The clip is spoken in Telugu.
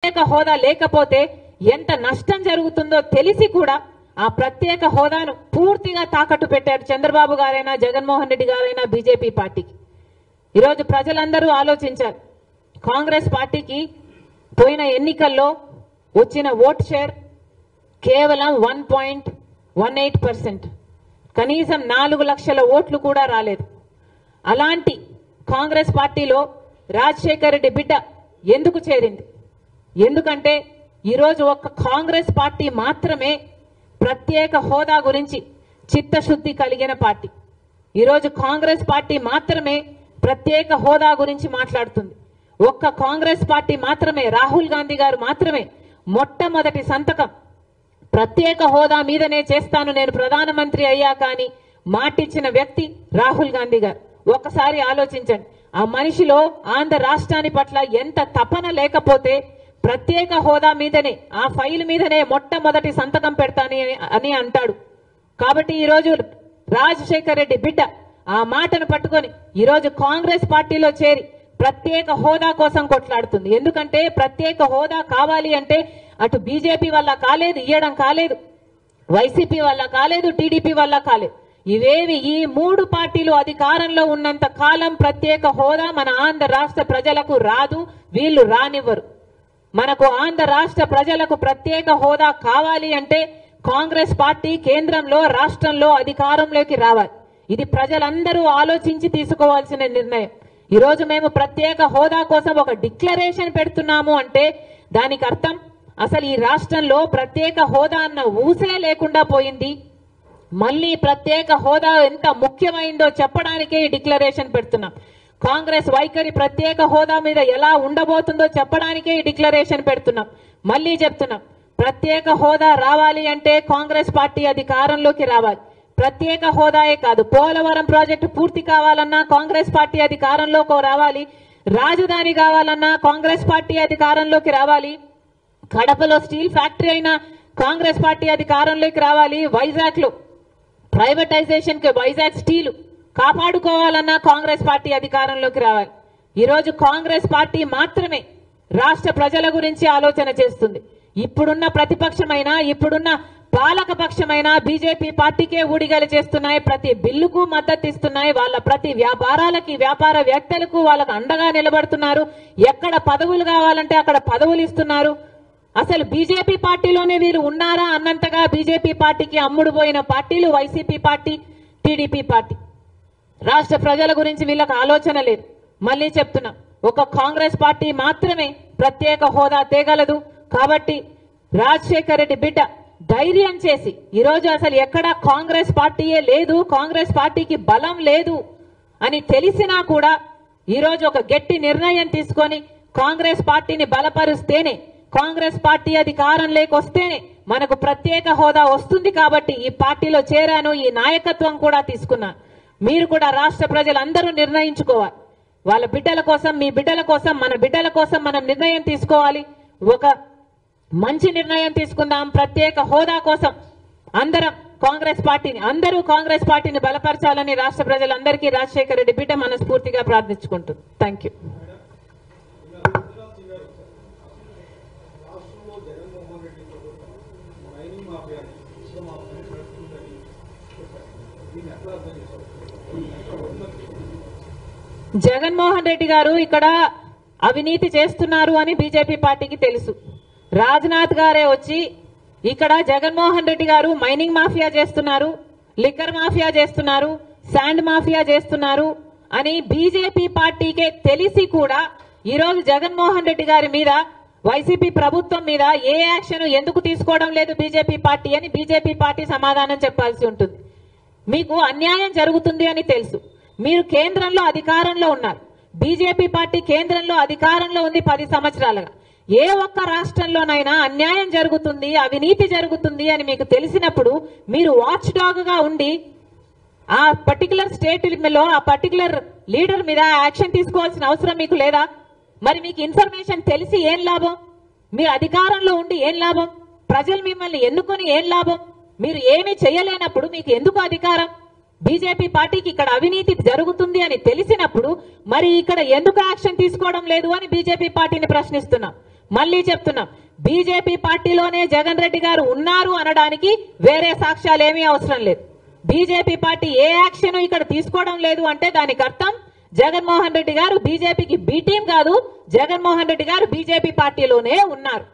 ప్రత్యేక హోదా లేకపోతే ఎంత నష్టం జరుగుతుందో తెలిసి కూడా ఆ ప్రత్యేక హోదాను పూర్తిగా తాకట్టు పెట్టారు చంద్రబాబు గారైనా జగన్మోహన్ రెడ్డి గారైనా బీజేపీ పార్టీకి. ఈరోజు ప్రజలందరూ ఆలోచించారు. కాంగ్రెస్ పార్టీకి పోయిన ఎన్నికల్లో వచ్చిన ఓట్ షేర్ కేవలం 1.18%, కనీసం 4 లక్షల ఓట్లు కూడా రాలేదు. అలాంటి కాంగ్రెస్ పార్టీలో రాజశేఖర్ రెడ్డి బిడ్డ ఎందుకు చేరింది? ఎందుకంటే ఈరోజు ఒక్క కాంగ్రెస్ పార్టీ మాత్రమే ప్రత్యేక హోదా గురించి చిత్తశుద్ధి కలిగిన పార్టీ. ఈరోజు కాంగ్రెస్ పార్టీ మాత్రమే ప్రత్యేక హోదా గురించి మాట్లాడుతుంది. ఒక్క కాంగ్రెస్ పార్టీ మాత్రమే, రాహుల్ గాంధీ గారు మాత్రమే మొట్టమొదటి సంతకం ప్రత్యేక హోదా మీదనే చేస్తాను నేను ప్రధానమంత్రి అయ్యాక అని మాటిచ్చిన వ్యక్తి రాహుల్ గాంధీ గారు. ఒక్కసారి ఆలోచించండి, ఆ మనిషిలో ఆంధ్ర రాష్ట్రాన్ని పట్ల ఎంత తపన లేకపోతే ప్రత్యేక హోదా మీదనే, ఆ ఫైల్ మీదనే మొట్టమొదటి సంతకం పెడతాని అని అంటాడు. కాబట్టి ఈరోజు రాజశేఖర్ రెడ్డి బిడ్డ ఆ మాటను పట్టుకొని ఈరోజు కాంగ్రెస్ పార్టీలో చేరి ప్రత్యేక హోదా కోసం కొట్లాడుతుంది. ఎందుకంటే ప్రత్యేక హోదా కావాలి అంటే అటు బీజేపీ వల్ల కాలేదు, ఇయ్యడం కాలేదు, వైసీపీ వల్ల కాలేదు, టీడీపీ వల్ల కాలేదు. ఇవేవి ఈ 3 పార్టీలు అధికారంలో ఉన్నంత కాలం ప్రత్యేక హోదా మన ఆంధ్ర రాష్ట్ర ప్రజలకు రాదు, వీళ్ళు రానివ్వరు. మనకు ఆంధ్ర రాష్ట్ర ప్రజలకు ప్రత్యేక హోదా కావాలి అంటే కాంగ్రెస్ పార్టీ కేంద్రంలో రాష్ట్రంలో అధికారంలోకి రావాలి. ఇది ప్రజలందరూ ఆలోచించి తీసుకోవాల్సిన నిర్ణయం. ఈరోజు మేము ప్రత్యేక హోదా కోసం ఒక డిక్లరేషన్ పెడుతున్నాము అంటే దానికి అర్థం అసలు ఈ రాష్ట్రంలో ప్రత్యేక హోదా అన్న ఊసే లేకుండా పోయింది. మళ్ళీ ప్రత్యేక హోదా ఎంత ముఖ్యమైందో చెప్పడానికే ఈ డిక్లరేషన్ పెడుతున్నాం. కాంగ్రెస్ వైఖరి ప్రత్యేక హోదా మీద ఎలా ఉండబోతుందో చెప్పడానికే ఈ డిక్లరేషన్ పెడుతున్నాం. మళ్ళీ చెప్తున్నాం, ప్రత్యేక హోదా రావాలి అంటే కాంగ్రెస్ పార్టీ అధికారంలోకి రావాలి. ప్రత్యేక హోదాయే కాదు, పోలవరం ప్రాజెక్టు పూర్తి కావాలన్నా కాంగ్రెస్ పార్టీ అధికారంలోకి రావాలి, రాజధాని కావాలన్నా కాంగ్రెస్ పార్టీ అధికారంలోకి రావాలి, కడపలో స్టీల్ ఫ్యాక్టరీ అయినా కాంగ్రెస్ పార్టీ అధికారంలోకి రావాలి, వైజాగ్ లో ప్రైవేటైజేషన్ కి వైజాగ్ స్టీల్ కాపాడుకోవాలన్నా కాంగ్రెస్ పార్టీ అధికారంలోకి రావాలి. ఈరోజు కాంగ్రెస్ పార్టీ మాత్రమే రాష్ట్ర ప్రజల గురించి ఆలోచన చేస్తుంది. ఇప్పుడున్న ప్రతిపక్షమైనా ఇప్పుడున్న పాలక పక్షమైనా బీజేపీ పార్టీకే ఊడిగలు చేస్తున్నాయి, ప్రతి బిల్లుకు మద్దతు ఇస్తున్నాయి, వాళ్ళ ప్రతి వ్యాపారాలకి వ్యాపారవేత్తలకు వాళ్ళకు అండగా నిలబడుతున్నారు, ఎక్కడ పదవులు కావాలంటే అక్కడ పదవులు ఇస్తున్నారు. అసలు బీజేపీ పార్టీలోనే వీరు ఉన్నారా అన్నంతగా బీజేపీ పార్టీకి అమ్ముడు పోయిన పార్టీలు వైసీపీ పార్టీ, టీడీపీ పార్టీ. రాష్ట్ర ప్రజల గురించి వీళ్ళకి ఆలోచన లేదు. మళ్ళీ చెప్తున్నా, ఒక కాంగ్రెస్ పార్టీ మాత్రమే ప్రత్యేక హోదా తేగలదు. కాబట్టి రాజశేఖర్ రెడ్డి బిడ్డ ధైర్యం చేసి ఈరోజు అసలు ఎక్కడ కాంగ్రెస్ పార్టీయే లేదు, కాంగ్రెస్ పార్టీకి బలం లేదు అని తెలిసినా కూడా ఈరోజు ఒక గట్టి నిర్ణయం తీసుకొని కాంగ్రెస్ పార్టీని బలపరుస్తేనే, కాంగ్రెస్ పార్టీ అధికారంలోకి వస్తేనే మనకు ప్రత్యేక హోదా వస్తుంది. కాబట్టి ఈ పార్టీలో చేరాను, ఈ నాయకత్వం కూడా తీసుకున్నాను. మీరు కూడా రాష్ట్ర ప్రజలందరూ నిర్ణయించుకోవాలి. వాళ్ళ బిడ్డల కోసం, మీ బిడ్డల కోసం, మన బిడ్డల కోసం మనం నిర్ణయం తీసుకోవాలి. ఒక మంచి నిర్ణయం తీసుకుందాం. ప్రత్యేక హోదా కోసం అందరూ కాంగ్రెస్ పార్టీని బలపరచాలని రాష్ట్ర ప్రజలందరికీ రాజశేఖర్ రెడ్డి బిడ్డ మనస్ఫూర్తిగా ప్రార్థించుకుంటుంది. Thank you. జగన్మోహన్ రెడ్డి గారు ఇక్కడ అవినీతి చేస్తున్నారు అని బీజేపీ పార్టీకి తెలుసు. రాజ్నాథ్ గారే వచ్చి ఇక్కడ జగన్మోహన్ రెడ్డి గారు మైనింగ్ మాఫియా చేస్తున్నారు, లిక్కర్ మాఫియా చేస్తున్నారు, శాండ్ మాఫియా చేస్తున్నారు అని బీజేపీ పార్టీకే తెలిసి కూడా ఈరోజు జగన్మోహన్ రెడ్డి గారి మీద, వైసీపీ ప్రభుత్వం మీద ఏ యాక్షన్ ఎందుకు తీసుకోవడం లేదు బీజేపీ పార్టీ అని బీజేపీ పార్టీ సమాధానం చెప్పాల్సి ఉంటుంది. మీకు అన్యాయం జరుగుతుంది అని తెలుసు. మీరు కేంద్రంలో అధికారంలో ఉన్నారు. బీజేపీ పార్టీ కేంద్రంలో అధికారంలో ఉంది 10 సంవత్సరాలుగా. ఏ ఒక్క రాష్ట్రంలోనైనా అన్యాయం జరుగుతుంది, అవినీతి జరుగుతుంది అని మీకు తెలిసినప్పుడు మీరు వాచ్ డాగ్ గా ఉండి ఆ పర్టికులర్ స్టేట్ లో ఆ పర్టికులర్ లీడర్ మీద యాక్షన్ తీసుకోవాల్సిన అవసరం మీకు లేదా? మరి మీకు ఇన్ఫర్మేషన్ తెలిసి ఏం లాభం? మీరు అధికారంలో ఉండి ఏం లాభం? ప్రజలు మిమ్మల్ని ఎన్నుకొని ఏం లాభం? మీరు ఏమీ చేయలేనప్పుడు మీకు ఎందుకు అధికారం? బీజేపీ పార్టీకి ఇక్కడ అవినీతి జరుగుతుంది అని తెలిసినప్పుడు మరి ఇక్కడ ఎందుకు యాక్షన్ తీసుకోవడం లేదు అని బీజేపీ పార్టీని ప్రశ్నిస్తున్నాం. మళ్ళీ చెప్తున్నాం, బీజేపీ పార్టీలోనే జగన్ రెడ్డి గారు ఉన్నారు అనడానికి వేరే సాక్ష్యాలు ఏమీ అవసరం లేదు. బీజేపీ పార్టీ ఏ యాక్షన్ ఇక్కడ తీసుకోవడం లేదు అంటే దానికి అర్థం జగన్మోహన్ రెడ్డి గారు బీజేపీకి బి టీం కాదు, జగన్మోహన్ రెడ్డి గారు బీజేపీ పార్టీలోనే ఉన్నారు.